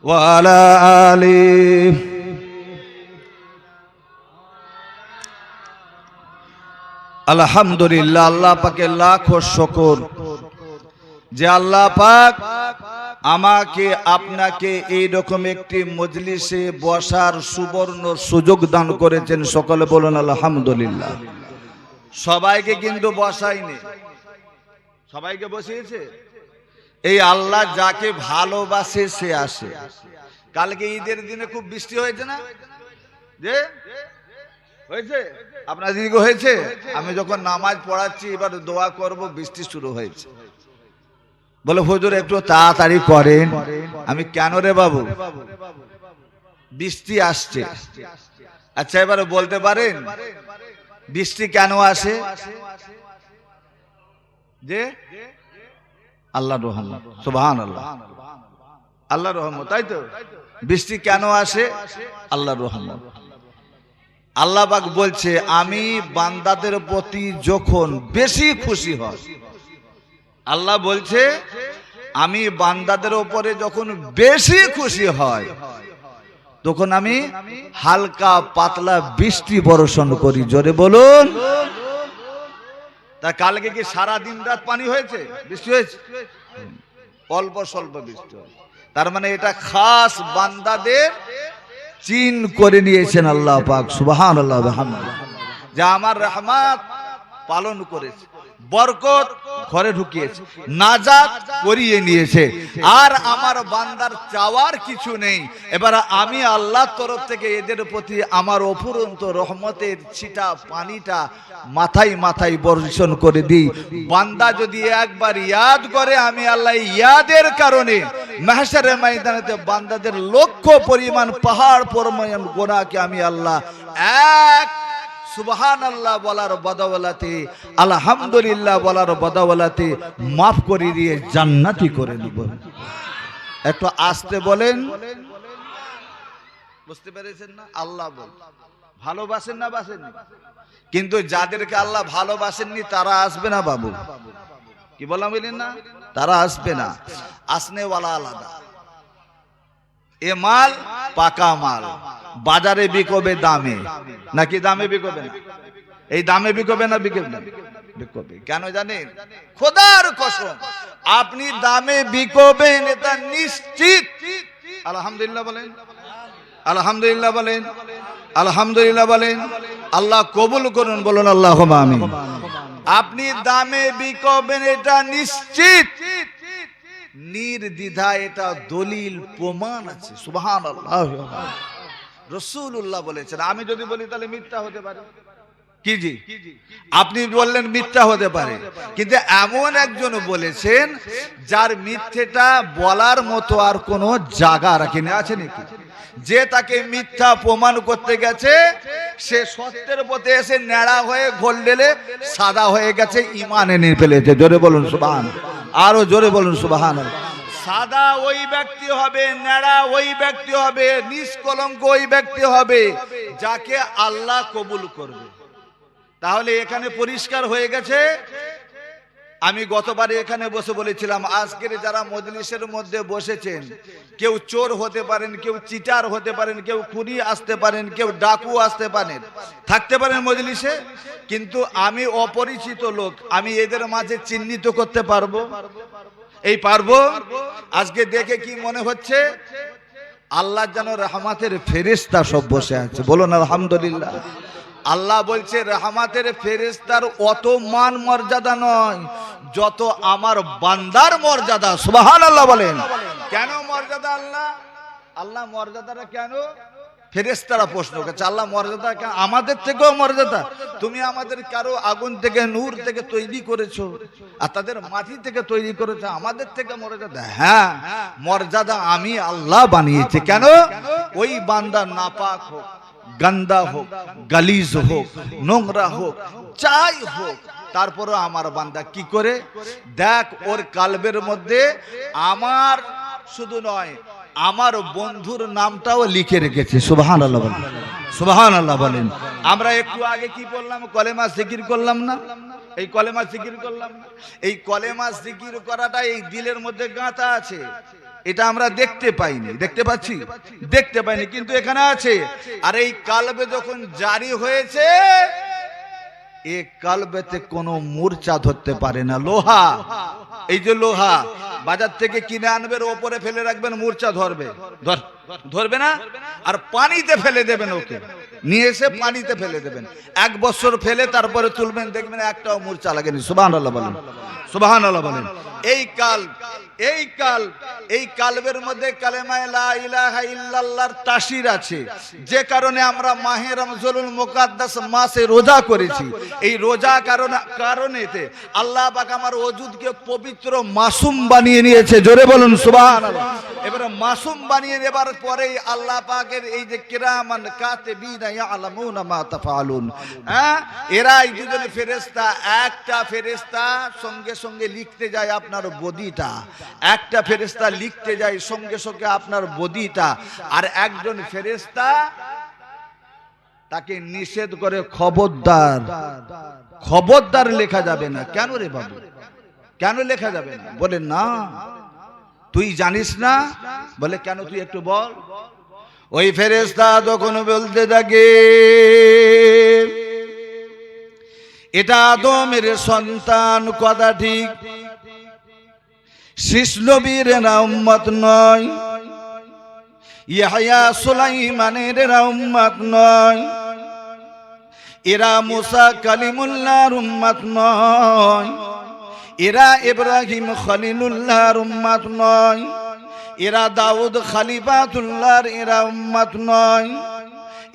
ওয়া আলা আলিহি। আলহামদুলিল্লাহ, আল্লাহ পাকের লাখো শুকর যে আল্লাহ পাক আমাকে আপনাকে এইরকম একটি মজলিসে বসার সুবর্ণ সুযোগ দান করেছেন। সকলে বলুন আলহামদুলিল্লাহ। সবাইকে কিন্তু বসায়নি, সবাইকে বসিয়েছে। এই আল্লাহ যাকে ভালোবাসে সে আসে। কালকে ঈদের দিনে খুব বৃষ্টি হয়েছে না? যে হয়েছে আপনার দিকে হয়েছে? আমি যখন নামাজ পড়াচ্ছি এবার দোয়া করব, বৃষ্টি শুরু হয়েছে। বলে হুজুর একটু তাড়াতাড়ি করেন। আমি কেন রে বাবু? বৃষ্টি আসছে। আচ্ছা এবারে বলতে পারেন বৃষ্টি কেন আসে? যে আল্লাহর রহমত, সুবহানাল্লাহ, আল্লাহর রহমত, তাই তো। বৃষ্টি কেন আসে? আল্লাহর রহমত। আল্লাহ পাক বলছে আমি বান্দাদের প্রতি যখন বেশি খুশি হই, আল্লাহ বলছে আমি বান্দাদের উপরে যখন বেশি খুশি হয় তখন আমি হালকা পাতলা বৃষ্টি বর্ষণ করি। জোরে বলুন। তা কালকে কি সারা দিন রাত পানি হয়েছে, বৃষ্টি হয়েছে? অল্প স্বল্প বৃষ্টি। তার মানে এটা খাস বান্দাদের চিন করে নিয়েছেন আল্লাহ পাক, সুবহানাল্লাহ ওয়া বিহামদিহি, যে আমার রহমত পালন করেছে, বরকত ঘরে ঢুকিয়েছে, নাজাত করিয়ে নিয়েছে। আর আমার বান্দার চাওয়ার কিছু নেই। এবার আমি আল্লাহর তরফ থেকে এদের প্রতি আমার অফুরন্ত রহমতের ছিটা পানিটা মাথায় মাথায় বর্ষণ করে দিই। বান্দা যদি একবার ইয়াদ করে, আমি আল্লাহ ইয়াদের কারণে মাহশারের ময়দানেতে বান্দাদের লক্ষ পরিমাণ পাহাড় পরিমাণ গুনাহকে আমি আল্লাহ এক সুবহানাল্লাহ বলার বদৌলতে, আলহামদুলিল্লাহ বলার বদৌলতে মাফ করে দিয়ে জান্নাতি করে দিব। একটু আস্তে বলেন, বুঝতে পেরেছেন না? আল্লাহ বল ভালোবাসেন না বাসেননি? কিন্তু যাদেরকে আল্লাহ ভালোবাসেননি তারা আসবে না বাবু। কি বললাম বলেন না? তারা আসবে না। আসনেওয়ালা আলাদা। এ মাল পাকা মাল, বাজারে বিকবে দামে, নাকি দামে বিকবে না? এই দামে বিকবে না বিকবে না? বিকবে। কেন জানেন? খোদার কসম আপনি দামে বিকবেন এটা নিশ্চিত। আলহামদুলিল্লাহ বলেন, আলহামদুলিল্লাহ বলেন, আলহামদুলিল্লাহ বলেন। আল্লাহ কবুল করুন, বলুন আল্লাহুম্মা আমিন। আপনি দামে বিকবেন এটা নিশ্চিত, নির্দ্বিধা, এটা দলিল প্রমাণ আছে। সুবহানাল্লাহ। রাসূলুল্লাহ বলেছেন। আমি যদি বলি তাহলে মিথ্যা হতে পারে। কি জি? আপনি বললেন মিথ্যা হতে পারে, কিন্তু এমন একজন বলেছেন যার মিথ্যেটা বলার মতো আর কোনো জায়গা রাখেনি। আছে নাকি? যে তাকে মিথ্যা প্রমাণ করতে গেছে সে সত্যের পথে এসে ন্যাড়া হয়ে ঘোল ঢেলে সাদা হয়ে গেছে, ঈমান এনে ফেলেছে। জোরে বলুন সুবহানাল্লাহ, আরো জোরে বলুন সুবহানাল্লাহ। সাদা ওই ব্যক্তি হবে, ন্যাড়া ওই ব্যক্তি হবে, নিষ্কলঙ্ক ওই ব্যক্তি হবে যাকে আল্লাহ কবুল করবে। তাহলে এখানে পরিষ্কার হয়ে গেছে। আমি গতবারে এখানে বসে বলেছিলাম আজকের যারা মজলিসের মধ্যে বসেছেন, কেউ চোর হতে পারেন, কেউ চিটার হতে পারেন, কেউ খুনি আসতে পারেন, কেউ ডাকু আসতে পারেন, থাকতে পারেন মজলিসে, কিন্তু আমি অপরিচিত লোক, আমি এদের মাঝে চিহ্নিত করতে পারবো? এই পারবো? আজকে দেখে কি মনে হচ্ছে? আল্লাহ যেন রহমতের ফেরেশতা সব বসে আছে। বলুন আলহামদুলিল্লাহ। আল্লাহ বলছে রহমতের ফেরেশতার অত মান মর্যাদা নয় যত আমার বান্দার মর্যাদা। সুবহানাল্লাহ বলেন। কেন মর্যাদা? আল্লাহ মর্যাদাটা কেন? ফেরেশতারা প্রশ্ন করছে আল্লাহ মর্যাদা কেন? আমাদের থেকেও মর্যাদা। তুমি আমাদের কারো আগুন থেকে নূর থেকে তৈরি করেছো আর তাদের মাটি থেকে তৈরি করেছো, আমাদের থেকে মর্যাদা? হ্যাঁ, মর্যাদা আমি আল্লাহ বানিয়েছি। কেন? ওই বান্দা নাপাক হোক, গন্দা হোক, গালিজ হোক, নোংরা হোক, যাই হোক, তারপরে আমার বান্দা কি করে? দেখ ওর কালবের মধ্যে আমার শুধু নয় আমার বন্ধুর নামটাও লিখে রেখেছে। সুবহানাল্লাহ। সুবহানাল্লাহ বলেন। আমরা একটু আগে কি বললাম? কলেমা জিকির করলাম না? এই কলেমা জিকির করলাম না? এই কলেমা জিকির করাটা এই দিলের মধ্যে গাঁথা আছে, এটা আমরা দেখতে পাইনি। দেখতে পাচ্ছি? দেখতে পাইনি, কিন্তু এখানে আছে। আর এই কালবে যখন জারি হয়েছে, এই কালবেতে কোনো মূর্ছা ধরতে পারে না। লোহা, এই যে লোহা বাজার থেকে কিনে আনবেন, ওপরে ফেলে রাখবেন, মূর্ছা ধরবে? ধরবে না। আর পানিতে ফেলে দেবেন, ওকে নিয়ে এসে পানিতে ফেলে দেবেন, 1 বছর ফেলে তারপরে তুলবেন, দেখবেন একটাও মূর্ছা লাগেনি। সুবহানাল্লাহ বলেন, সুবহানাল্লাহ বলেন। এই কালবের মধ্যে কালেমা লা ইলাহা ইল্লাল্লাহর তাসির আছে, যে কারণে আমরা মাহে রমজানুল মুকাদ্দাস মাসে রোজা করেছি। এই রোজা কারণেতে আল্লাহ পাক আমার ওজুদকে পবিত্র মাসুম বানিয়ে নিয়েছে। জোরে বলুন সুবহানাল্লাহ। এবারে মাসুম বানিয়ে নেবার পরেই আল্লাহ পাকের এই যে কিরামান কাতিবিনা ইয়ালামুনা মা তাফআলুন, এরা এই দুজন ফেরেশতা, একটা ফেরেশতা সঙ্গে সঙ্গে লিখতে যায় আপনার বদিটা, একটা ফেরেশতা লিখতে যায় সঙ্গে সঙ্গে আপনার বদিটা, আর একজন ফেরেশতা তাকে নিষেধ করে, খবরদার, খবরদার লেখা যাবে না। কেন রে বাবু, কেন লেখা যাবে না? বলে না তুই জানিস না। বলে কেন, তুই একটু বল। ওই ফেরেশতা তখন বলতে থাকে, এটা আদমের সন্তান, কথা ঠিক, শীষ নবীর উম্মত নয়, ইয়াহইয়া সুলাইমানের উম্মত নয়, এরা মুসা কালিমুল্লাহর উম্মত নয়, এরা ইব্রাহিম খলিলুল্লাহর উম্মত নয়, এরা দাউদ খলিফাতুল্লাহর এরা উম্মত নয়,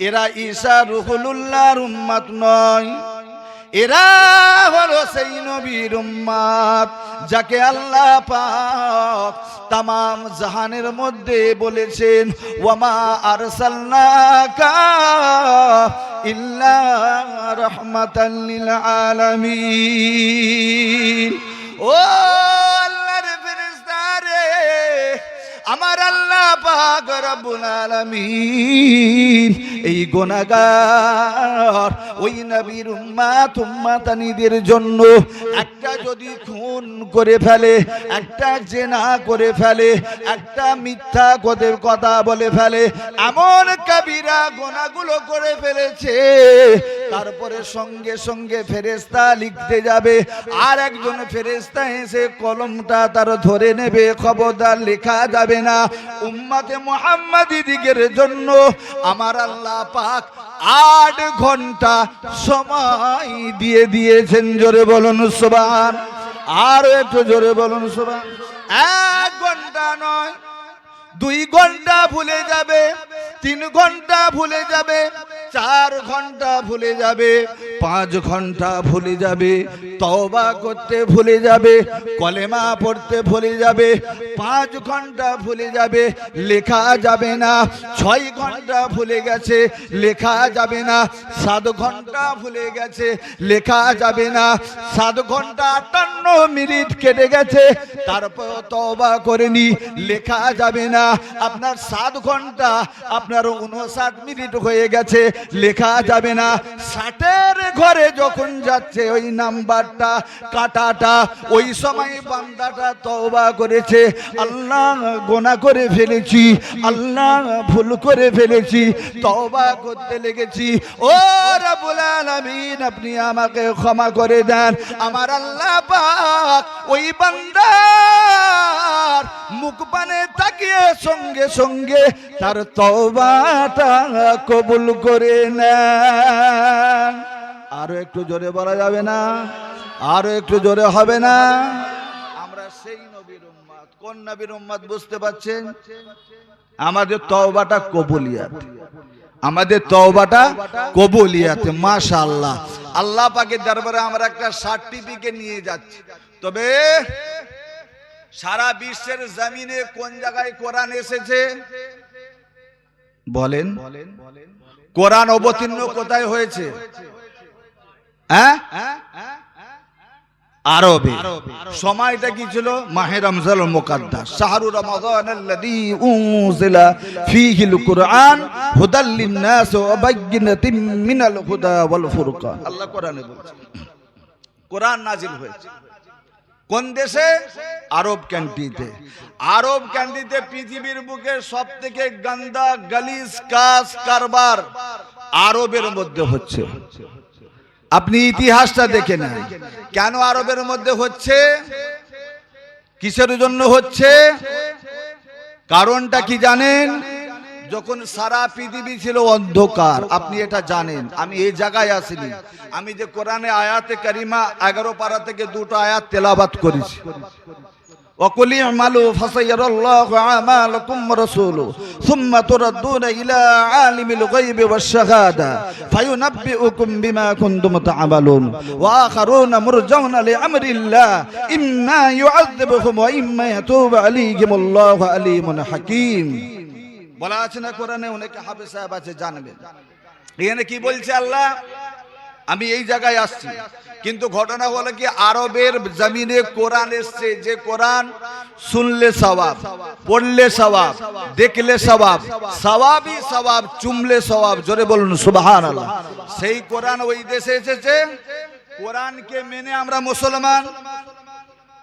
এরা ঈসা রুহুলুল্লাহর উম্মত নয়, এরা হলো সেই নবীর উম্মত যাকে আল্লাহ পাক তামাম জাহানের মধ্যে বলেছেন, ওয়ামা আরসালনাকা ইল্লা রাহমাতাল লিল আলামিন। ও আল্লাহর ফেরেশতা রে, আমার আল্লাহ পাক রব্বুল আলামিন এই গুনাহগার ওই নবীর উম্মতানিদের জন্য একটা যদি খুন করে ফেলে, একটা জেনা করে ফেলে, একটা মিথ্যা কথা বলে ফেলে, এমন কবিরা গুনাহগুলো করে ফেলেছে, তারপরে সঙ্গে সঙ্গে ফেরেশতা লিখতে যাবে, আর একজন ফেরেশতা এসে কলমটা তার ধরে নেবে, খবরদার লেখা যাবে না। উম্মতে মুহাম্মাদী দিগের জন্য আমার আল্লাহ পাক 8 ঘন্টা সময় দিয়ে দিয়েছেন। জোরে বলুন সুবহান। আর একটু জোরে বলুন সুবহান। 1 ঘন্টা নয়, 2 ঘন্টা ভুলে যাবে, 3 ঘন্টা ভুলে যাবে, 4 ঘন্টা ভুলে যাবে, 5 ঘন্টা ভুলে যাবে, তওবা করতে ভুলে যাবে, কলেমা পড়তে ভুলে যাবে, 5 ঘন্টা ভুলে যাবে, লেখা যাবে না। 6 ঘন্টা ভুলে গেছে, লেখা যাবে না। 7 ঘন্টা ভুলে গেছে, লেখা যাবে না। 7 ঘন্টা 58 মিনিট কেটে গেছে, তারপর তওবা করেনি, লেখা যাবে না। আপনার 7 ঘন্টা আপনার 59 মিনিট হয়ে গেছে, লেখা যাবে না। 60-এর ঘরে যখন যাচ্ছে ওই নাম্বারটা কাটাটা, ওই সময় বান্দাটা তওবা করেছে, আল্লাহ গুনাহ করে ফেলেছি, আল্লাহ ভুল করে ফেলেছি, তওবা করতে লেগেছি, ও রব্বুল আলামিন আপনি আমাকে ক্ষমা করে দেন। আমার আল্লাহ পাক ওই বান্দার মুখ পানে তাকিয়ে সঙ্গে সঙ্গে তার তওবাটা কবুল করে নেন। আরো একটু জোরে বলা যাবে না? আরো একটু জোরে হবে না? আমরা সেই নবীর উম্মত। কোন নবীর উম্মত বুঝতে পারছেন? আমাদের তওবাটা কবুলিয়াত, আমাদের তওবাটা কবুলিয়াত। মাশাআল্লাহ, আল্লাহ পাকের দরবারে আমরা একটা সার্টিফিকেট নিয়ে যাচ্ছি। তবে সারা বিশ্বের জমিনে কোন জায়গায় কোরআন এসেছে বলেন? কোরআন অবতীর্ণ কোথায় হয়েছে? হ্যাঁ, আরবে। সময়টা কি ছিল? মাহে রমজানুল মুকদ্দাস, শাহরু রমাদানাল্লাযী উনজিলা ফীহিল কুরআন হুদাল লিন-নাস ওয়া বায়্যিনাতিন মিনাল হুদা ওয়াল ফুরকান। আল্লাহ কোরআনে বলছেন, কোরআন নাজিল হয়েছে কোন দেশে? আরব কান্ট্রিতে। আরব কান্ট্রিতে পৃথিবীর বুকে সবথেকে গন্দা গালিজ কাজ কারবার আরবের মধ্যে হচ্ছে। আপনি ইতিহাসটা দেখে নেন, কেন আরবের মধ্যে হচ্ছে, কিসের জন্য হচ্ছে, কারণটা কি জানেন? যখন সারা পৃথিবী ছিল অন্ধকার, আপনি এটা জানেন, আমি এই জায়গায় আসিনি, আমি যে কোরআনে আয়াতে কারিমা 11 পারা থেকে 2টা আয়াত তেলাওয়াত করেছি। وقل اعملوا فسيرى الله أعمالكم ورسوله ثم تردون إلى عالم الغيب والشهادة فينبئكم بما كنتم تعملون وآخرون مرجون لأمر الله إما يعذبهم وإما يتوب عليهم الله عليم حكيم। বলা আছে না কোরআনে, অনেকে হাফেজ সাহেব আছে জানবেন। এখানে কি বলছে আল্লাহ? আমি এই জায়গায় আসছি, কিন্তু ঘটনা হলো কি, আরবের জমিনে কোরআন এসছে, যে কোরআন শুনলে সওয়াব, পড়লে সওয়াব, দেখলে সওয়াব, সওয়াবই সওয়াব, চুমলে সওয়াব। জোরে বলুন সুবহানাল্লাহ। সেই কোরআন ওই দেশে এসেছে। কোরআনকে মেনে আমরা মুসলমান।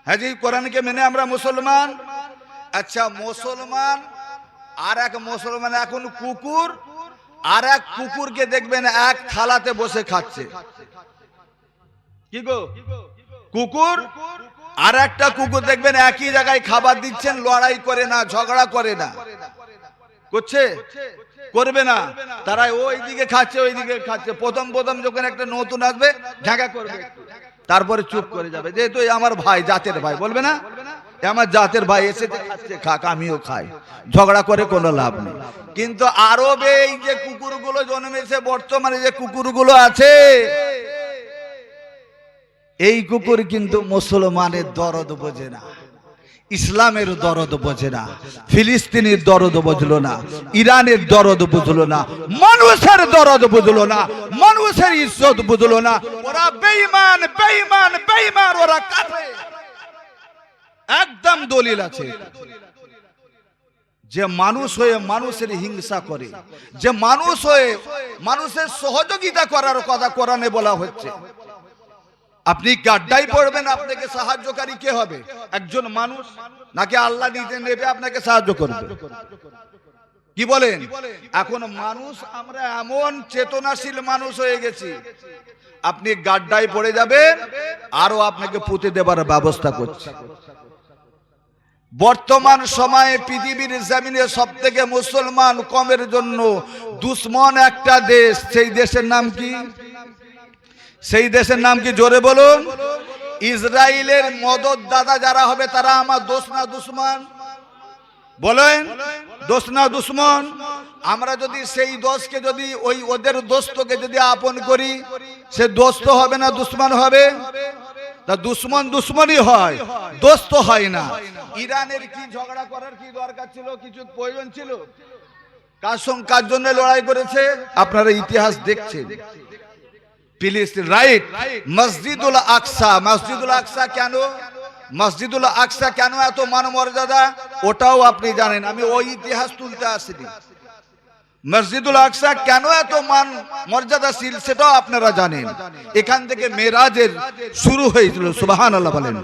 হ্যাঁ জি, কোরআনকে মেনে আমরা মুসলমান। আচ্ছা, মুসলমান আর এক মুসলমান এখন কুকুর, আর এক কুকুরকে দেখবেন এক থালাতে বসে খাচ্ছে। কি গো? কুকুর আর একটা কুকুর দেখবেন একই জায়গায় খাবার দিচ্ছেন, লড়াই করে না, ঝগড়া করে না, করছে? করবে না। তারা ওই দিকে খাচ্ছে, ওই দিকে খাচ্ছে। প্রথম প্রথম যখন একটা নতুন আসবে ঝাঁকা করবে, তারপরে চুপ করে যাবে, যেহেতু আমার ভাই, জাতের ভাই, বলবে না আমার জাতের ভাই এসেছে, খাচ্ছে, খাক, আমিও খাই, ঝগড়া করে কোনো লাভ নেই। কিন্তু আরবে এই যে কুকুরগুলো জন্মেছে, বর্তমানে যে কুকুরগুলো আছে, এই কুকুর কিন্তু মুসলমানের দরদ বোঝে না, ইসলামের দরদ বোঝে না, ফিলিস্তিনের দরদ বুঝলো না, ইরানের দরদ বুঝলো না, মানুষের দরদ বুঝলো না, মানুষের ইজ্জত বুঝলো না। ওরা বেঈমান, বেঈমান, বেঈমান, ওরা কাফের। একদম দলিল আছে। যে মানুষ হয়ে মানুষের হিংসা করে, যে মানুষ হয়ে মানুষের সহযোগিতা করার কথা কোরআনে বলা হচ্ছে। আপনি গাড্ডায় পড়বেন, আপনাকে সাহায্যকারী কে হবে? একজন মানুষ, নাকি আল্লাহ নিজে নেবে আপনাকে সাহায্য করবে? কি বলেন? এখন মানুষ, আমরা এমন চেতনাশীল মানুষ হয়ে গেছি, আপনি গাড্ডায় পড়ে যাবেন, আরো আপনাকে পুঁতে দেবার ব্যবস্থা করছে। বর্তমান সময়ে পৃথিবীর জমিনে সবথেকে মুসলমান কমের জন্য দুশ্মন একটা দেশ, সেই দেশের নাম কি? সেই দেশের নাম কি? জোরে বলুন। ইসরায়েলের মদত দাদা যারা হবে, তারা আমার দোষ না দুশ্মন? বলেন, দোষ না দুশ্মন? আমরা যদি সেই দোষকে, যদি ওই ওদের দোস্তকে যদি আপন করি, সে দোস্ত হবে না দুশ্মন হবে? তা দুশ্মন দুশ্মনই হয়, দোস্ত হয় না। ইরানের কি ঝগড়া করার কি দরকার ছিল? কিছু প্রয়োজন ছিল? কার সঙ্গে কার জন্য লড়াই করেছে? আপনারা ইতিহাস দেখছেন। ফিলিস্তিন, রাইট? মসজিদুল আকসা, মসজিদুল আকসা কেন? মসজিদুল আকসা কেন এত মানমর্যাদা, ওটাও আপনি জানেন, আমি ওই ইতিহাস তুলতে আসিনি। মসজিদুল আকসা কেন এত মান মর্যাদাশীল, সেটাও আপনারা জানেন। এখান থেকে মেরাজের শুরু হয়েছিল, সুবহানাল্লাহ বলেন।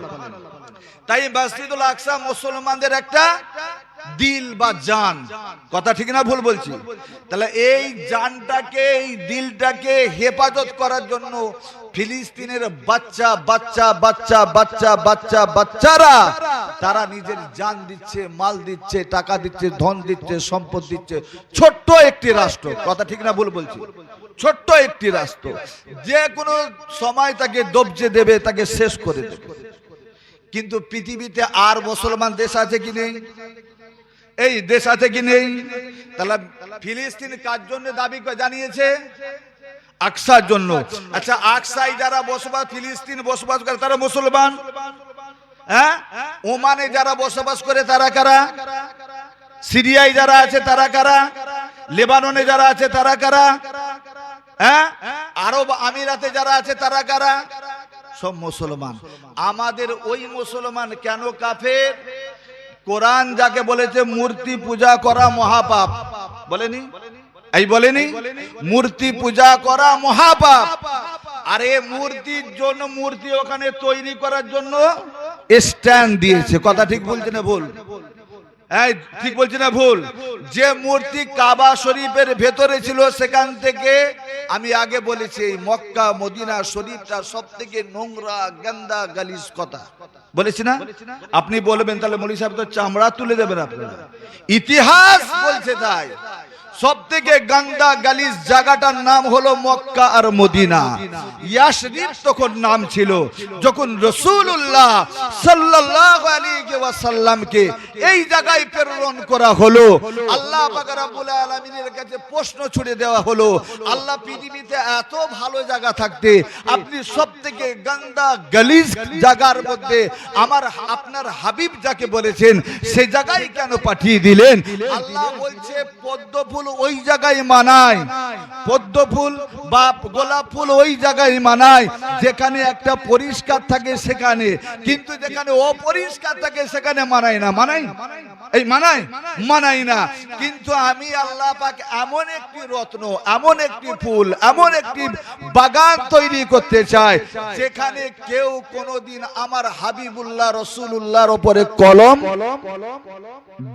তাই মসজিদুল আকসা মুসলমানদের একটা দিল বা জান, কথা ঠিক না ভুল বলছি? তাহলে এই জানটাকে, এই দিলটাকে হেফাজত করার জন্য ফিলিস্তিনের বাচ্চা বাচ্চা বাচ্চা বাচ্চা বাচ্চা বাচ্চারা তারা নিজের জান দিচ্ছে, মাল দিচ্ছে, টাকা দিচ্ছে, ধন দিচ্ছে, সম্পদ দিচ্ছে। ছোট্ট একটি রাষ্ট্র, কথা ঠিক না ভুল বলছি? ছোট্ট একটি রাষ্ট্র, যে কোনো সময় তাকে দবজে দেবে, তাকে শেষ করে দেবে। কিন্তু পৃথিবীতে আর মুসলমান দেশ আছে কি নেই? এই দেশ আছে কি নেই? তাহলে ফিলিস্তিন কার জন্য দাবি জানিয়েছে? আকসার জন্য। আচ্ছা, আকসায় যারা বসবাস, ফিলিস্তিন বসবাস করে, তারা মুসলমান? হ্যাঁ? ওমানে যারা বসবাস করে তারা কারা? সিরিয়ায় যারা আছে তারা কারা? লেবাননে যারা আছে তারা কারা? হ্যাঁ? আরব আমিরাতে যারা আছে তারা কারা? সব মুসলমান। আমাদের ওই মুসলমান কেন কাফের? কোরআন যাকে বলেছে মূর্তি পূজা করা মহাপাপ, বলেনি? এই বলেনি মূর্তি পূজা করা মহাপাপ। আরে মূর্তির জন্য, মূর্তি ওখানে তৈরি করার জন্য স্ট্যান্ড দিয়েছে। কথা ঠিক বলছে না ভুল? ঠিক বলছি না ভুল? যে মূর্তি কাবা শরীফের ভেতরে ছিল, সেখান থেকে আমি আগে বলেছি এই মক্কা মদিনা শরীফটা সব থেকে নোংরা গন্দা গালিজ কথা বলেছি না? আপনি বলবেন তাহলে মৌলভী সাহেব তো চামড়া তুলে দেবেন আপনারা। ইতিহাস বলছে তাই সব থেকে গন্দা গালিজ জায়গাটার নাম হলো মক্কা আর মদিনা। ইয়াসরিব তখন নাম ছিল যখন রাসূলুল্লাহ সাল্লাল্লাহু আলাইহি ওয়াসাল্লামকে এই জায়গায় প্রেরণ করা হলো। আল্লাহ পাক রব্বুল আলামিনের কাছে প্রশ্ন ছুড়ে দেওয়া হলো, আল্লাহ পৃথিবীতে এত ভালো জায়গা থাকতে আপনি সব থেকে গন্দা গালিজ জায়গার মধ্যে আপনার হাবিব যাকে বলেছেন সে জায়গায় কেন পাঠিয়ে দিলেন? আল্লাহ বলছে পদ্ম ফুল ওই জায়গায় মানায়, পদ্ম ফুল বা গোলাপ ফুল ওই জায়গায় মানায় যেখানে একটা পরিষ্কার থাকে সেখানে, কিন্তু যেখানে অপরিষ্কার থাকে সেখানে মানায় না। মানায়? এই মানায়? মানায় না। কিন্তু আমি আল্লাহ পাক এমন একটি রত্ন, এমন একটি ফুল, এমন একটি বাগান তৈরি করতে চাই যেখানে কেউ কোনোদিন আমার হাবিবুল্লাহ রাসূলুল্লাহর উপরে কলম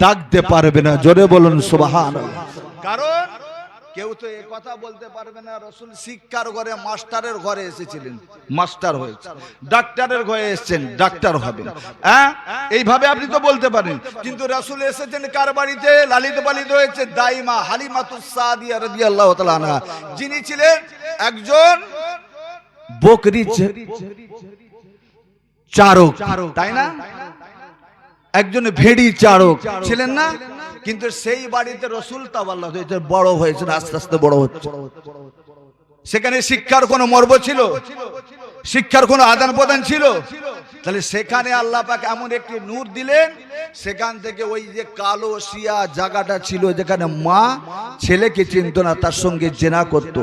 দাগতে পারবে না। জোরে বলুন সুবহানাল্লাহ। কারণ কেউ তো এই কথা বলতে পারবে না রাসূল শিক্ষার ঘরে মাস্টারের ঘরে এসেছিলেন, মাস্টার হয়েছে, ডাক্তারের ঘরে এসেছেন, ডাক্তার হবে। হ্যাঁ, এইভাবে আপনি তো বলতে পারেন। কিন্তু রাসূল এসেছেন কার বাড়িতে? লালিত পালিত হয়েছে দাইমা হালিমাতুস সাদিয়া রাদিয়াল্লাহু তাআলা আনহা, যিনি ছিলেন একজন বকরি চারক, তাই না? একজন ভেড়ি চারক ছিলেন না? কিন্তু সেই বাড়িতে রাসূল তাওয়াল্লাহ হয়েছে, বড় হয়েছেন, আস্তে আস্তে বড় হচ্ছে। সেখানে শিক্ষার কোনো মর্ম ছিল? শিক্ষার কোনো আদান প্রদান ছিল? তাহলে সেখানে আল্লাহ পাক এমন একটি নূর দিলেন, সেখান থেকে ওই যে কালো শিয়া জায়গাটা ছিল যেখানে মা ছেলেকে চিনত না, তার সঙ্গে জেনা করত,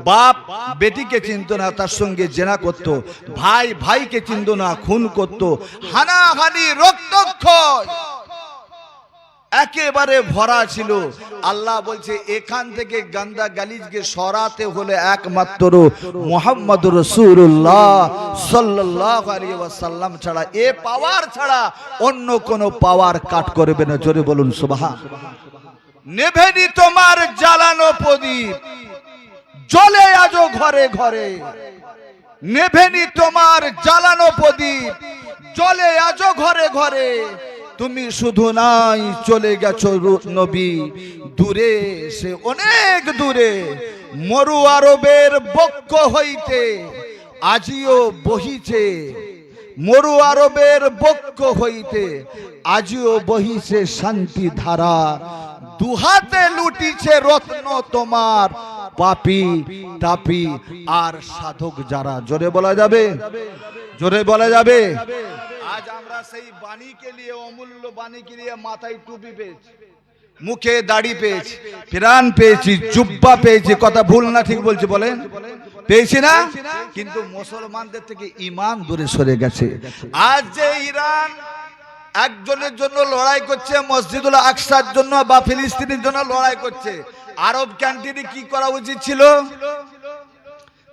বাপ বেটিকে চিনত না, তার সঙ্গে জেনা করত, ভাই ভাইকে চিনত না, খুন করত, হানাহানি রক্তক্ষয় একেবারে ভরা ছিল। আল্লাহ বলছে এখান থেকে গান্দা গালিজকে সরাতে হলে একমাত্র মুহাম্মদুর রাসূলুল্লাহ সাল্লাল্লাহু আলাইহি ওয়াসাল্লাম ছাড়া, এ পাওয়ার ছাড়া অন্য কোনো পাওয়ার কাট করবে না। জোরে বলুন সুবহান। নেভেনি তোমার জ্বালানো প্রদীপ, জ্বলে আজো ঘরে ঘরে। নেভেনি তোমার জ্বালানো প্রদীপ, জ্বলে আজো ঘরে ঘরে। তুমি শুধু নাই, চলে গেছো নবী দূরে, সে অনেক দূরে। মরু আরবের বক্ষ হইতে আজিও বহিছে, মরু আরবের বক্ষ হইতে আজিও বহিছে শান্তি ধারা। দুহাতে লুটিছে রত্ন তোমার, পাপি তাপি আর সাধক যারা। জোরে বলা যাবে? জোরে বলা যাবে? আজ আমরা সেই বাণীকে নিয়ে, অমূল্য বাণীকে নিয়ে মাথায় টুপি পেয়েছি, মুখে দাড়ি পেয়েছি, প্রাণ পেয়েছি, জুব্বা পেয়েছি। কথা ভুল না ঠিক বলছি বলেন? পেয়েছি না? কিন্তু মুসলমানদের থেকে ঈমান দূরে সরে গেছে। আজ যে ইরান একজনের জন্য লড়াই করছে, মসজিদুল আকসার জন্য বা ফিলিস্তিনের জন্য লড়াই করছে, আরব কান্ট্রি কি করা উচিত ছিল?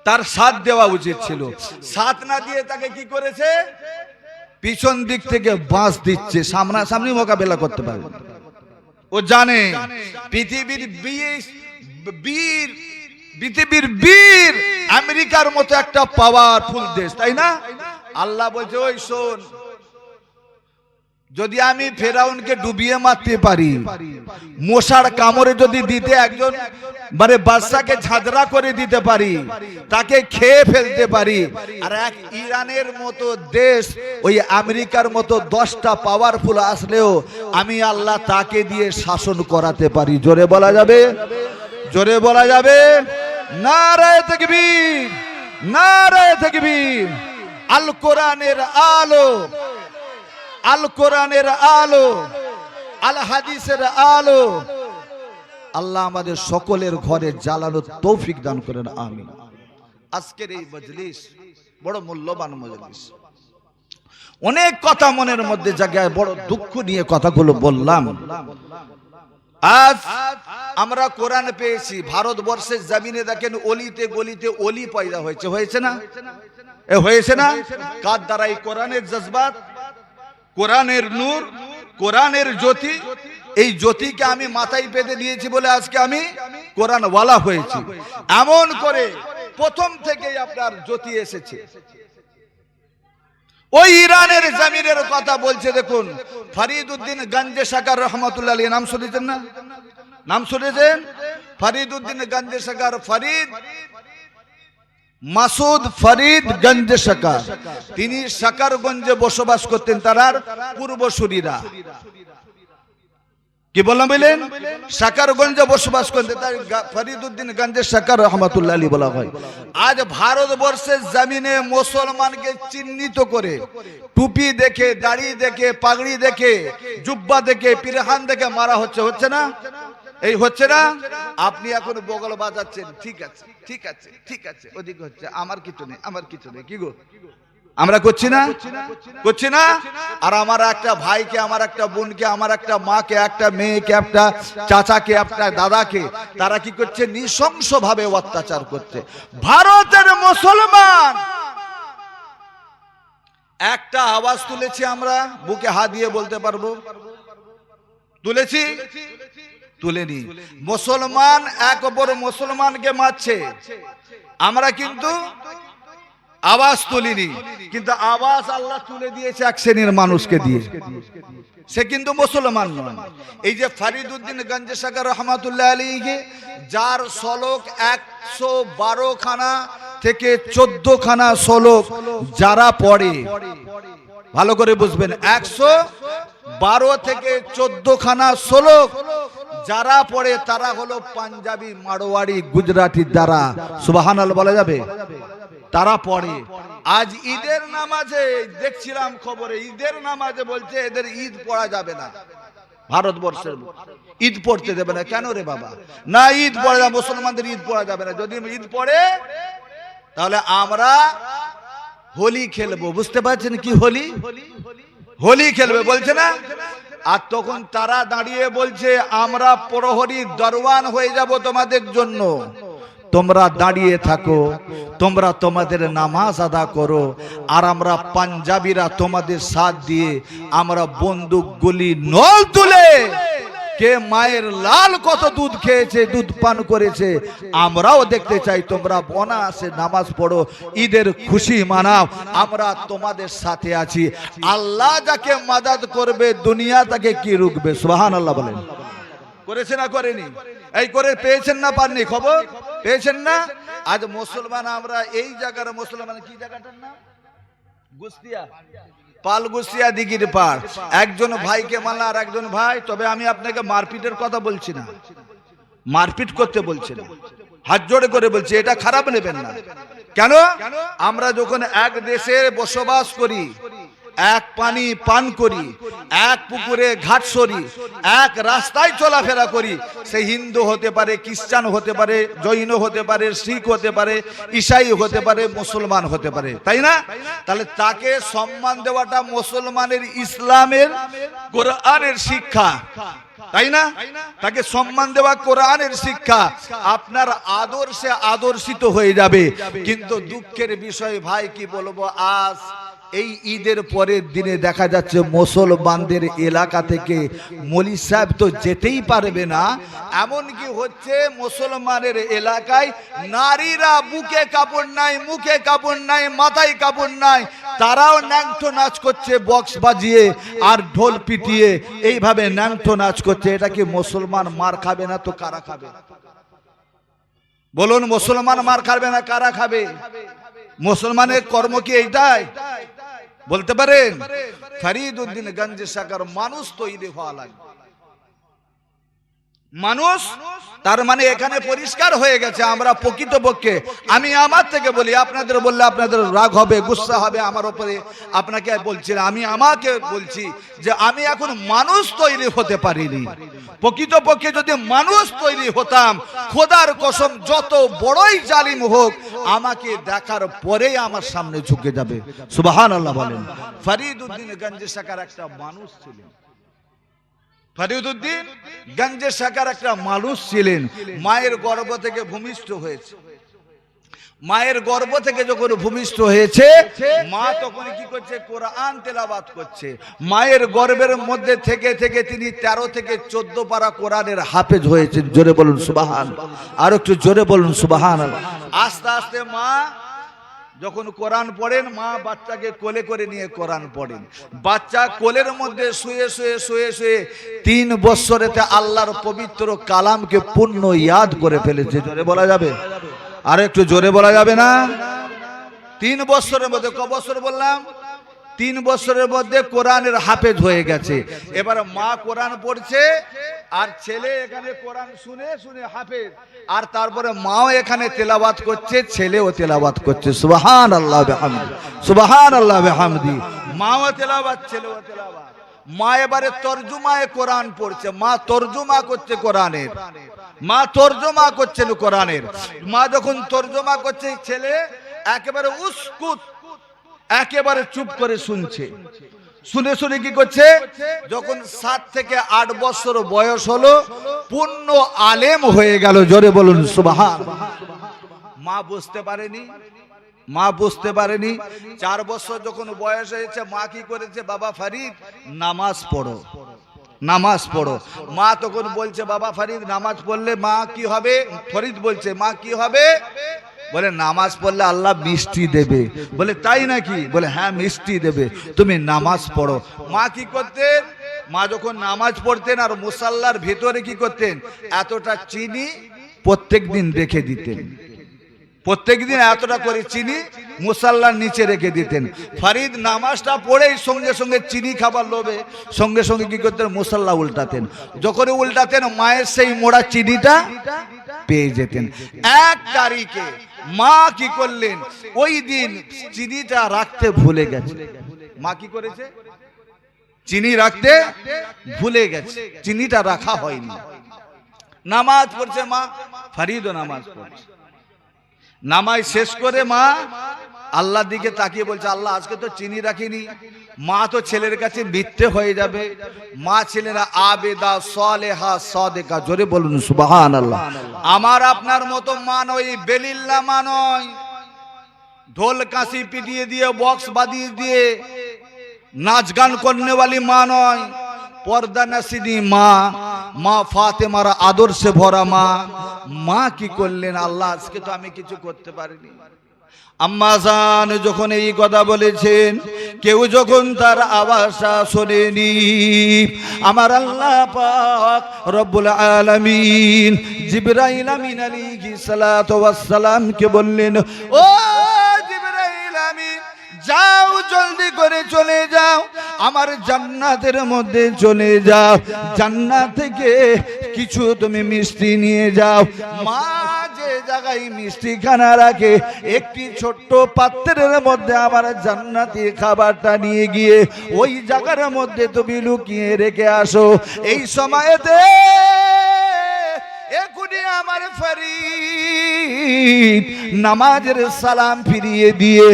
তার সাথ দেওয়া উচিত ছিল। সাথ না দিয়ে তাকে কি করেছে? পিছন দিক থেকে বাঁশ দিচ্ছে, সামনাসামনি মোকাবেলা করতে পারবে। ও জানে পৃথিবীর বীর আমেরিকার মতো একটা পাওয়ারফুল দেশ, তাই না? আল্লাহ বলছে ওই শোন, যদি আমি ফেরাউনকে ডুবিয়ে মারতে পারি, মশার কামড়ে যদি দিতে একজন মানে বাদশাকে ঝাঁঝরা করে দিতে পারি, তাকে খেয়ে ফেলতে পারি, আর এক ইরানের মতো দেশ ওই আমেরিকার মতো 10টা পাওয়ারফুল আসলেও আমি আল্লাহ তাকে দিয়ে শাসন করাতে পারি। জোরে বলা যাবে? জোরে বলা যাবে? নারায়ে তাকবীর, নারায়ে তাকবীর। আল কোরআনের আলো, আল কোরআনের আলো, আল হাদিসের আলো আল্লাহ আমাদের সকলের ঘরে জ্বালানোর তৌফিক দান করেন, আমিন। আজকের এই মজলিস বড় মূল্যবান মজলিস। অনেক কথা মনের মধ্যে জায়গায় বড় দুঃখ নিয়ে কথাগুলো বললাম। আজ আমরা কোরআন পেয়েছি, ভারতবর্ষের জমিনে দেখেন অলিতে গলিতে অলি পয়দা হয়েছে, হয়েছে না? এ হয়েছে না? কার দ্বারা? এই কোরআনের জজবাত, কোরআনের নূর, কোরআনের জ্যোতি। এই জ্যোতিকে আমি মাথায় পেতে দিয়েছি বলে আজকে আমি কোরআন ওয়ালা হয়েছি। এমন করে প্রথম থেকেই আপনার জ্যোতি এসেছে। ওই ইরানের জমিনের কথা বলছে, দেখুন ফরিদউদ্দিন গঞ্জে সাকার রহমাতুল্লাহ আলাইহি, নাম শুনেছেন না? নাম শুনেছেন? ফরিদউদ্দিন গঞ্জে সাকার, ফরিদ মাসুদ ফরিদ গঞ্জে সাকার, তিনি সাকারগঞ্জে বসবাস করতেন। তার পূর্বসূরীরা কি বললাম বলেন? সাকারগঞ্জে বসবাস করতেন, তাই ফরিদউদ্দিন গঞ্জে সাকার রহমাতুল্লাহ আলাইহি বলা হয়। আজ ভারতবর্ষের জমিনে মুসলমানকে চিহ্নিত করে টুপি দেখে, দাড়ি দেখে, পাগড়ি দেখে, জুব্বা দেখে, পিরহান দেখে মারা হচ্ছে, হচ্ছে না? এই হচ্ছে না? আপনি এখন বগল বাজাচ্ছেন, ঠিক আছে ঠিক আছে ঠিক আছে, ওদিকে হচ্ছে, আমার কিছু নেই, আমার কিছু নেই। কি গো, আমরা করছি না? করছি না? আর আমার একটা ভাইকে, আমার একটা বোনকে, আমার একটা মাকে, একটা মেয়েকে, একটা চাচাকে, একটা দাদাকে তারা কি করছে? নৃশংস ভাবে অত্যাচার করছে। ভারতের মুসলমান একটা আওয়াজ তুলেছি, আমরা বুকে হাত দিয়ে বলতে পারবো তুলেছি? তুলেনি। মুসলমান এক অপর মুসলমানকে মারছে, আমরা কিন্তু আওয়াজ তুলিনি। কিন্তু আওয়াজ আল্লাহ তুলে দিয়েছে এক শ্রেণীর মানুষকে দিয়ে, সে কিন্তু মুসলমান নয়। এই যে ফরিদউদ্দিন গঞ্জে সাকার রহমাতুল্লাহ আলাইহি, যার সলক 112 খানা থেকে 14 খানা সলক যারা পড়ে, ভালো করে বুঝবেন, 112 থেকে 14 খানা সলক যারা পড়ে তারা হলো পাঞ্জাবি, মারোয়াড়ি, গুজরাটি দ্বারা, সুবহানাল্লাহ বলা যাবে, তারা পড়ে। আজ ঈদের নামাজে দেখছিলাম খবরে, ঈদের নামাজে বলছে এদের ঈদ পড়া যাবে না, ভারতবর্ষের ঈদ পড়তে দেবে না। কেন রে বাবা? না, ঈদ পড়া যাবে, মুসলমানদের ঈদ পড়া যাবে না। যদি ঈদ পড়ে তাহলে আমরা হোলি খেলবো। বুঝতে পারছেন কি? হোলি, হোলি খেলবে বলছে না? আর তখন তারা দাঁড়িয়ে বলছে আমরা প্রহরী দরওয়ান হয়ে যাব তোমাদের জন্য, তোমরা দাঁড়িয়ে থাকো, তোমরা তোমাদের নামাজ আদা করো, আর আমরা পাঞ্জাবিরা তোমাদের সাথ দিয়ে আমরা বন্দুক, গুলি, নল তুলে, কে মায়ের লাল কত দুধ খেয়েছে, দুধ পান করেছে, আমরাও দেখতে চাই। তোমরা অনায়াসে নামাজ পড়ো, ঈদের খুশি মানাও, আমরা তোমাদের সাথে আছি। আল্লাহ যাকে মাদাদ করবে দুনিয়া তাকে কি রুখবে? সুবহানাল্লাহ বলেন। করেছে না করেনি? এই করে পেয়েছেন না পাননি? খবর পেয়েছেন না? আজ মুসলমান আমরা এই জায়গার মুসলমান, কি জায়গাটার নাম? গুস্তিয়া, পাল গুস্তিয়া দিঘির পার। একজন ভাইকে মারল আর একজন ভাই, তবে আমি আপনাকে মারপিটের কথা বলছি না, মারপিট করতে বলছি না, হাত জোড়ে করে বলছি, এটা খারাপ নেবেন না। কেন? আমরা যখন এক দেশে বসবাস করি, এক পানি পান করি, এক পুকুরে ঘাট সরি, এক রাস্তায় চলাফেরা করি, সে হিন্দু হতে পারে, খ্রিস্টান হতে পারে, জৈন হতে পারে, শিখ হতে পারে, ঈসাই হতে পারে, মুসলমান হতে পারে, তাই না? তাহলে তাকে সম্মান দেওয়াটা মুসলমানের, ইসলামের, কোরআনের শিক্ষা, তাই না? তাকে সম্মান দেওয়া কোরআনের শিক্ষা। আপনার আদর্শে আদর্শিত হয়ে যাবে। কিন্তু দুঃখের বিষয় ভাই, কি বলবো, আজ এই ঈদের পরের দিনে দেখা যাচ্ছে মুসলমানদের এলাকা থেকে মৌলী সাহেব তো যেতেই পারবে না, এমনকি হচ্ছে মুসলমানের এলাকায় নারীরা বুকে কাপড় নাই, মুখে কাপড় নাই, মাথায় কাপড় নাই, তারাও ন্যাংটো নাচ করছে, বক্স বাজিয়ে আর ঢোল পিটিয়ে এইভাবে ন্যাংটো নাচ করছে। এটা কি মুসলমান মার খাবে না তো কারা খাবে? বলুন, মুসলমান মার খাবে না কারা খাবে? মুসলমানের কর্ম কি এইটাই? বলতে পারেন? ফরিদউদ্দিন গঞ্জে সাকার মানুষ তৈরি হওয়া লাগবে, মানুষ। তার মানে এখানে পরিষ্কার হয়ে গেছে আমরা প্রকৃতপক্ষে, আমি আমার থেকে বলি, আপনাদের বললে আপনাদের রাগ হবে, গুসা হবে আমার উপরে, আপনাকে বলছি না, আমি আমাকে বলছি যে আমি এখন মানুষ তৈরি হতে পারিনি। প্রকৃতপক্ষে যদি মানুষ তৈরি হতাম, খোদার কসম যত বড়ই জালিম হোক আমাকে দেখার পরেই আমার সামনে ঝুঁকে যাবে। সুবহানাল্লাহ বলেন। ফরিদউদ্দিন গঞ্জে শাখার একটা মানুষ ছিলেন। ফরিদউদ্দিন গঞ্জে শাখার একটা মানুষ ছিলেন। মায়ের গর্ভ থেকে ভূমিষ্ঠ হয়েছে। মায়ের গর্ভ থেকে যখন ভূমিষ্ঠ হয়েছে, মা তখন কি করছে? কোরআন তেলাওয়াত করছে। মায়ের গর্ভের মধ্যে থেকে থেকে তিনি 13 থেকে 14 পারা কোরআনের হাফেজ হয়েছেন। জোরে বলুন সুবহানাল্লাহ। আর একটু জোরে বলুন সুবহানাল্লাহ। আস্তে আস্তে মা যখন কোরআন পড়েন, মা বাচ্চাকে কোলে করে নিয়ে কোরআন পড়েন। বাচ্চা কোলের মধ্যে শুয়ে শুয়ে শুয়ে শুয়ে 3 বছরেতে আল্লাহর পবিত্র কালামকে পূর্ণ ইয়াদ করে ফেলেছে। জোরে বলা যাবে? আর একটু জোরে বলা যাবে না? 3 বছরের মধ্যে, ক বছর বললাম? 3 বছরের মধ্যে কোরআনের হাফেজ হয়ে গেছে। এবার মা কোরআন পড়ছে আর ছেলে এখানে কোরআন শুনে শুনে হাফেজ, আর তারপরে মাও এখানে তেলাওয়াত করছে, ছেলেও তেলাওয়াত করছে। সুবহানাল্লাহ বিহামদি, সুবহানাল্লাহ বিহামদি। মাও তেলাওয়াত, ছেলেও তেলাওয়াত। মা এবারে তরজুমায়ে কোরআন পড়ছে। মা তরজুমা করছে কোরআনের। মা তরজমা করছেন কোরআনের। মা যখন তরজমা করছে, ছেলে একেবারে উস্কুত, একেবারে চুপ করে শুনছে। শুনে শুনে কি করছে? যখন 7 থেকে 8 বছর বয়স হলো, পূর্ণ আলেম হয়ে গেল। জোরে বলুন সুবহানাল্লাহ। মা বুঝতে পারেনি, মা বুঝতে পারেনি। 4 বছর যখন বয়স হয়েছে, মা কি করেছে? বাবা ফরিদ নামাজ পড়ো, নামাজ পড়ো। মা তখন বলছে, বাবা ফরিদ নামাজ পড়লে মা কি হবে? ফরিদ বলছে, মা কি হবে? বলে নামাজ পড়লে আল্লাহ মিষ্টি দেবে। বলে তাই নাকি? বলে হ্যাঁ মিষ্টি দেবে, তুমি নামাজ পড়ো। মা কি করতেন? মা যখন নামাজ পড়তেন আর মুসাল্লার ভিতরে কি করতেন? এতটা চিনি প্রত্যেক দিন রেখে দিতেন। প্রত্যেকদিন এতটা করে চিনি মুসাল্লার নিচে রেখে দিতেন। ফরিদ নামাজটা পড়েই সঙ্গে সঙ্গে চিনি খাবার লোভে সঙ্গে সঙ্গে কি করতেন? মুসাল্লা উল্টাতেন। যখন উল্টাতেন, মায়ের সেই মোড়া চিনিটা পেয়ে যেতেন। 1 তারিখে মা কি করলেন? ওই দিন চিনিটা রাখতে ভুলে গেছে। মা কি করেছে? চিনি রাখতে ভুলে গেছে, চিনিটা রাখা হয়নি। নামাজ পড়ছে মা, ফরিদও নামাজ পড়ছে। নামাজ শেষ করে মা আল্লাহর দিকে তাকিয়ে বলছে, আল্লাহ আজকে তো চিনি রাখিনি। মা তো ছেলের কাছে মিথ্যে হয়ে যাবে। মা ছেলেরা আবেদা সালেহা সাদেকা। জোরে বলুন সুবহানাল্লাহ। আমার আপনার মতো মা নয়, বেলিল্লা মা নয়, ঢোল কাশি পিটিয়ে দিয়ে বক্স বাজিয়ে দিয়ে নাচ গান করনে वाली মা নয়। पर्दा नसीदी माँ, माँ फातेमार आदर्शे भरा माँ। माँ की करलेन आल्लाह आजके तो आमी किछु करते पारिनी। আম্মা জান যখন এই কথা বলেছেন, কেউ যখন তার আওয়াজটা শোনেনি, আমার আল্লাহ পাক রব্বুল আলামিন জিবরাইল আমিন আলাইহিস সালাতু ওয়াস সালাম কে বললেন, ও জিবরাইল আমিন যাও, জলদি করে চলে যাও, আমার জান্নাতের মধ্যে চলে যাও, জান্নাত থেকে কিছু তুমি মিষ্টি নিয়ে যাও। মা যে জায়গায় মিষ্টি খানা রাখে, একটি ছোট্ট পাত্রের মধ্যে আমার জান্নাতি খাবারটা নিয়ে গিয়ে ওই জায়গার মধ্যে তুমি লুকিয়ে রেখে আসো। এই সময়তে এখনই আমার ফরিদ নামাজের সালাম ফিরিয়ে দিয়ে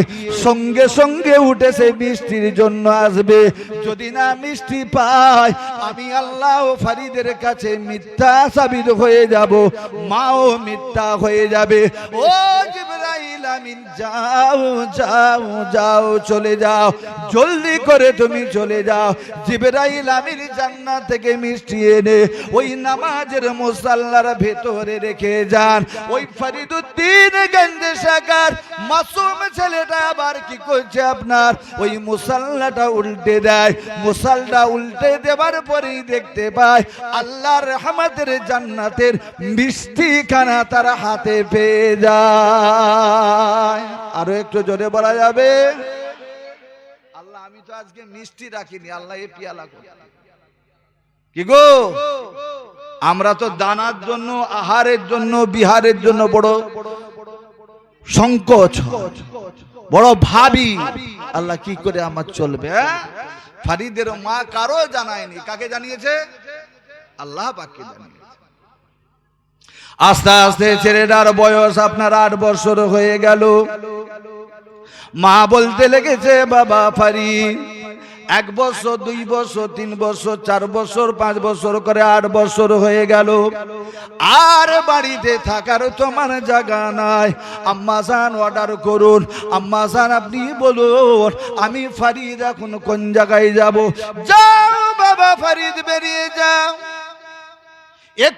সঙ্গে সঙ্গে উঠেছে মিষ্টির জন্য আসবে। যদি না মিষ্টি পায়, আমি আল্লাহ ফরিদের কাছে মিথ্যা সাবিত হয়ে যাব, মাও মিথ্যা হয়ে যাবে। ও জিবরাইল আমিন যাও যাও যাও, চলে যাও, জলদি করে তুমি চলে যাও। জিবরাইল আমিন জান্নাত থেকে মিষ্টি এনে ওই নামাজের মুসাল্লার ভেতরে রেখে যান। ওই ফরিদউদ্দিন গঞ্জে শাখার মাসুম ছেলেটা আবার কি করছে? আপনার ওই মুসাল্লাটা উল্টে দেয়। মুসাল্লাটা উল্টে দেবার পরেই দেখতে পায় আল্লাহর রহমতের জান্নাতের মিষ্টি খানা তার হাতে পেয়ে যায়। আরো একটু জোরে বলা যাবে? আল্লাহ আমি তো আজকে মিষ্টি রাখিনি, আল্লাহ এ পিয়ালা করে কি গো? আমরা তো দানার জন্য, আহারের জন্য, বিহারের জন্য বড় সংকোচ, বড় ভাবি আল্লাহ কি করে আমার চলবে। ফরিদের মা কারো জানায়নি, কাকে জানিয়েছে? আল্লাহ পাককে জানিয়েছে। আস্তে আস্তে ছেলেটার বয়স আপনার 8 বছর হয়ে গেল। মা বলতে লেগেছে, বাবা ফারিদ 1 বছর 2 বছর 3 বছর 4 বছর 5 বছর করে 8 বছর হয়ে গেল, আর বাড়িতে থাকার তোমার জায়গা নাই। আম্মা জান অর্ডার করুন, আম্মা জান আপনি বলুন আমি ফারিদ এখন কোন জায়গায় যাব। যাও বাবা ফারিদ বেরিয়ে যাও।